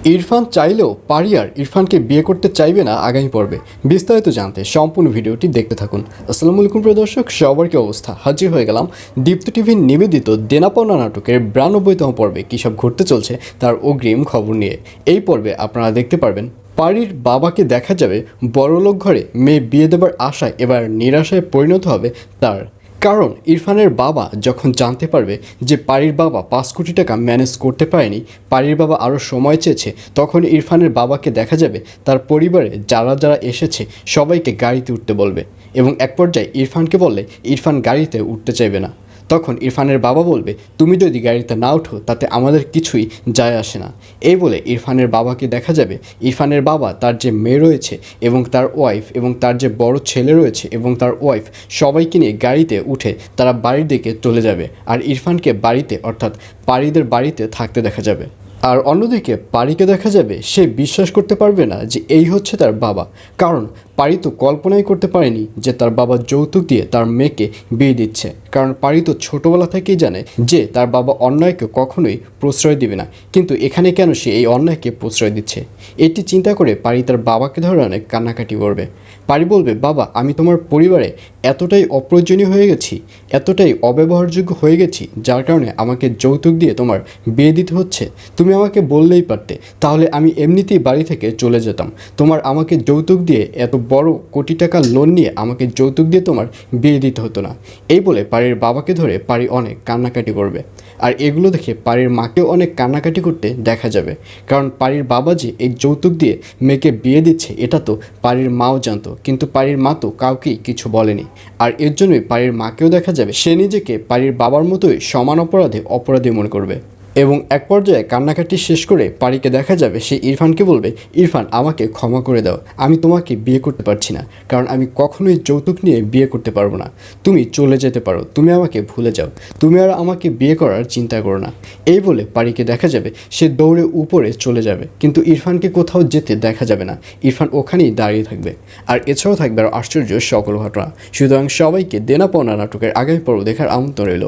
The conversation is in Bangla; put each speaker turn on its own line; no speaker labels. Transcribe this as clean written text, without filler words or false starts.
ইরফান চাইলেও পারি আর ইরফানকে বিয়ে করতে চাইবে না আগামী পর্বে। বিস্তারিত জানতে সম্পূর্ণ ভিডিওটি দেখতে থাকুন। আসসালামু আলাইকুম প্রিয় দর্শক, সবার কি অবস্থা? হাজির হয়ে গেলাম দীপ্ত টিভির নিবেদিত দেনা পাওনা নাটকের 92তম পর্বে কী সব ঘটতে চলছে তার অগ্রিম খবর নিয়ে। এই পর্বে আপনারা দেখতে পারবেন পারির বাবাকে দেখা যাবে বড়লোক ঘরে মেয়ে বিয়ে দেবার আশায় এবার নিরাশায় পরিণত হবে তার। কারণ ইরফানের বাবা যখন জানতে পারবে যে পারির বাবা 5 কোটি টাকা ম্যানেজ করতে পারেনি, পারির বাবা আরও সময় চেয়েছে, তখন ইরফানের বাবাকে দেখা যাবে তার পরিবারে যারা যারা এসেছে সবাইকে গাড়িতে উঠতে বলবে এবং এক পর্যায়ে ইরফানকে বললে ইরফান গাড়িতে উঠতে চাইবে না। তখন ইরফানের বাবা বলবে, তুমি যদি গাড়িতে না ওঠো তাতে আমাদের কিছুই যায় আসে না। এই বলে ইরফানের বাবাকে দেখা যাবে ইরফানের বাবা তার যে মেয়ে রয়েছে এবং তার ওয়াইফ এবং তার যে বড় ছেলে রয়েছে এবং তার ওয়াইফ সবাইকে নিয়ে গাড়িতে উঠে তারা বাড়ির দিকে চলে যাবে আর ইরফানকে বাড়িতে অর্থাৎ পারিদের বাড়িতে থাকতে দেখা যাবে। আর অন্যদিকে পারিকে দেখা যাবে সে বিশ্বাস করতে পারবে না যে এই হচ্ছে তার বাবা। কারণ পারি তো কল্পনাই করতে পারেনি যে তার বাবা যৌতুক দিয়ে তার মেয়েকে বিয়ে দিচ্ছে। কারণ পারি তো ছোটোবেলা থেকেই জানে যে তার বাবা অন্যায়কে কখনোই প্রশ্রয় দিবে না, কিন্তু এখানে কেন সে এই অন্যায়কে প্রশ্রয় দিচ্ছে? এটি চিন্তা করে পারি তার বাবাকে ধরে অনেক কান্নাকাটি করবে। পারি বলবে, বাবা আমি তোমার পরিবারে এতটাই অপ্রয়োজনীয় হয়ে গেছি, এতটাই অব্যবহারযোগ্য হয়ে গেছি যার কারণে আমাকে যৌতুক দিয়ে তোমার বিয়ে দিতে হচ্ছে। তুমি আমাকে বললেই পারতে, তাহলে আমি এমনিতেই বাড়ি থেকে চলে যেতাম। তোমার আমাকে যৌতুক দিয়ে এত বড় কোটি টাকা লোন নিয়ে আমাকে যৌতুক দিয়ে তোমার বিয়ে দিতে হতো না। এই বলে পারির বাবাকে ধরে পারি অনেক কান্নাকাটি করবে। আর এগুলো দেখে পারির মাকেও অনেক কান্নাকাটি করতে দেখা যাবে। কারণ পারির বাবা যে এই যৌতুক দিয়ে মেয়েকে বিয়ে দিচ্ছে এটা তো পারির মাও জানতো, কিন্তু পারির মা তো কাউকেই কিছু বলেনি। আর এর জন্যই পারির মাকেও দেখা যাবে সে নিজেকে পারির বাবার মতোই সমান অপরাধী মনে করবে। এবং এক পর্যায়ে কান্নাকাটি শেষ করে পারিকে দেখা যাবে সে ইরফানকে বলবে, ইরফান আমাকে ক্ষমা করে দাও, আমি তোমাকে বিয়ে করতে পারছি না, কারণ আমি কখনোই যৌতুক নিয়ে বিয়ে করতে পারবো না। তুমি চলে যেতে পারো, তুমি আমাকে ভুলে যাও, তুমি আর আমাকে বিয়ে করার চিন্তা করো না। এই বলে পারিকে দেখা যাবে সে দৌড়ে উপরে চলে যাবে, কিন্তু ইরফানকে কোথাও যেতে দেখা যাবে না। ইরফান ওখানেই দাঁড়িয়ে থাকবে। আর এছাড়াও থাকবে আরও আশ্চর্য সকল ঘটনা। সুতরাং সবাইকে দেনা পাওনা নাটকের আগামী পর্ব দেখার আমন্ত্রণ রইল।